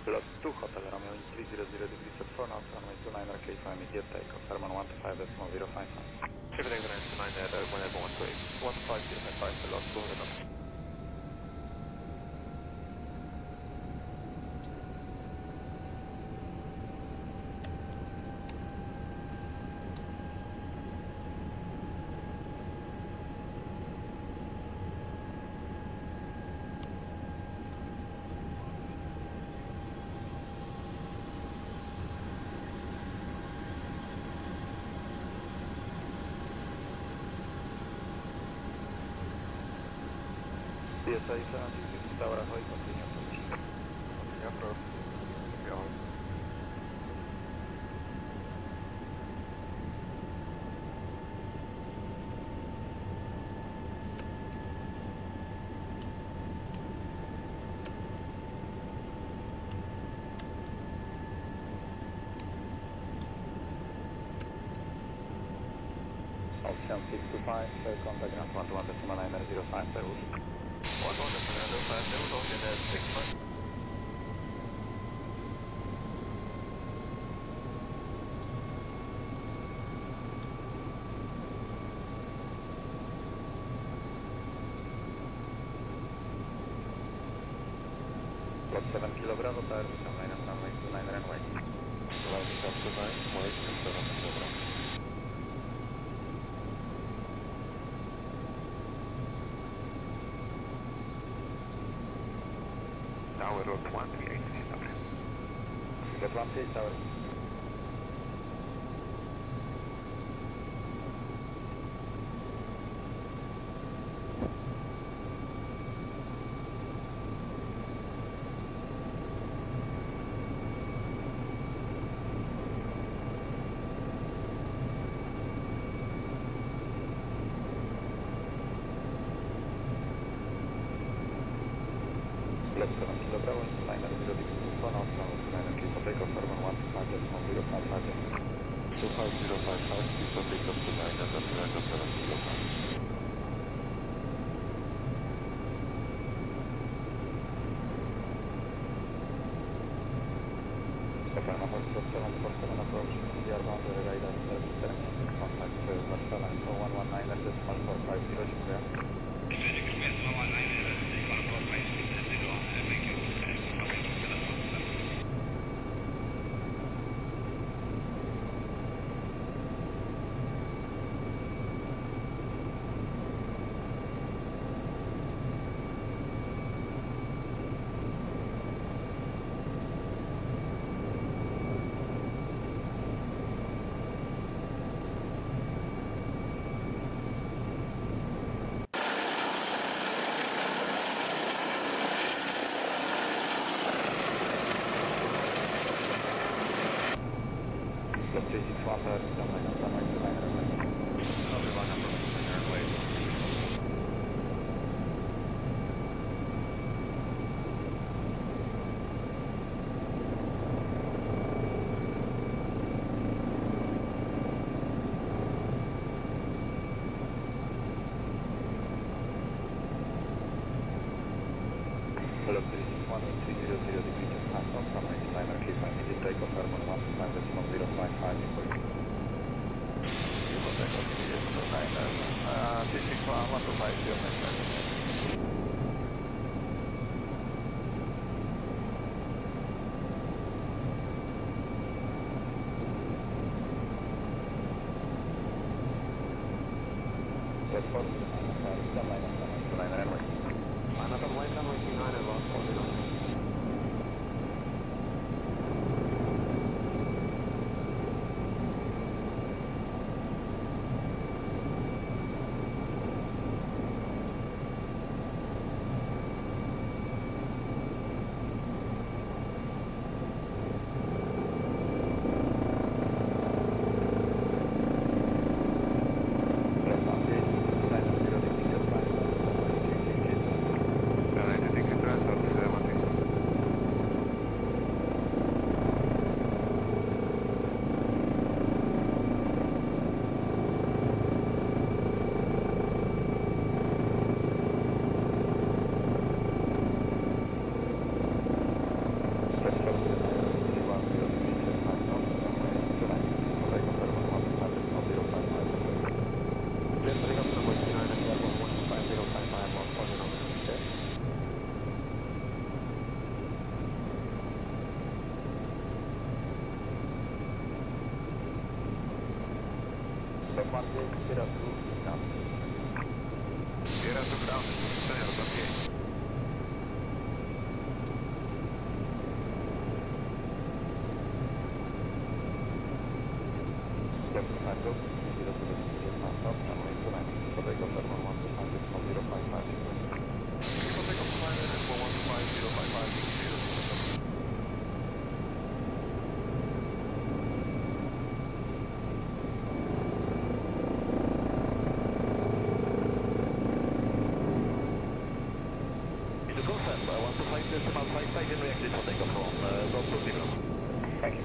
Plus 2 Hotel Romeo 300 degrees at 4 knots, runway 29 RK for immediate takeoff, Farman 125.055. Everything is 9 at 150.5 below 200 knots. DSI 76 Tower Ahoy, continue approach. Continue approach. Yeah. Ocean 625, contact ground 121.905, Peru. 121.905, Peru, Ocean 65. Plus 7 Kilo Bravo, Tower, become line up runway 29 runway. Lining up to 9, wait, 7 Cobra. Tower road 138, Get 138 Tower. Plus 7 Kilo Bravo, liner 0 degrees to 4 knots, runway 29 RK for takeoff, Farman 125.055. 25055, please don't take up to 9 at 7 kilometers. Farman 4747 approach, CR boundary radar, service terminal, contact Barcelona 4119 decimal 450, dziękuję. Plus 361, Tower, become line up runway 29 runway. Copy, line up runway 29 runway. Plus 361, 300 degrees at half knots, runway 29 RK for immediate takeoff, Farman 125.055, dziękuję. You will take up immediate to 9 361, 125, your next Plus 4 become line up runway 29 runway. Line up runway 29 at 140 knots. Plus 138, 29 ground. Sierra to ground, señor, también. Left to Tango, 000 stop, runway 29, for takeoff at 1125 055. People take off 5 minutes, 115, 055, 0. Decimal 55 and reacted for takeoff from Zone 20. Thank you.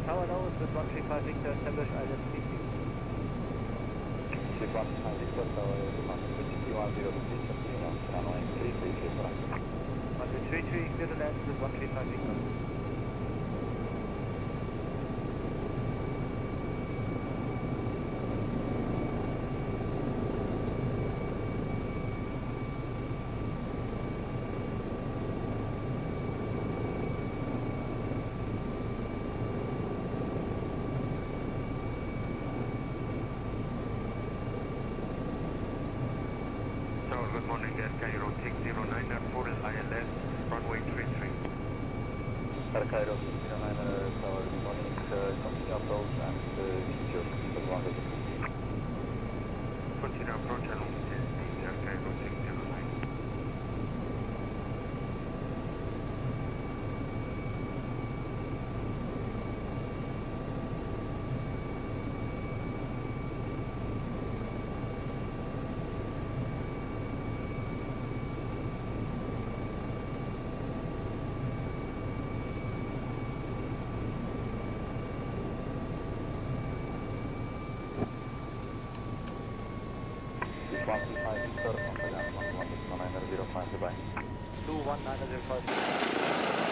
Tower Nose with 135 Victor, establish island CC. Ship 1 Victor, Tower 110 runway 33, clear for us. Runway 33, clear to land with 135 Victor. Good morning, Air Cairo 609 full ILS, runway 33. Air Cairo 609 Tower, good morning, continue approach and keep your speed as long as you can. Continue approach along the Air Cairo 609. Ship 135 Victor, once again, 119 05, goodbye. 21905.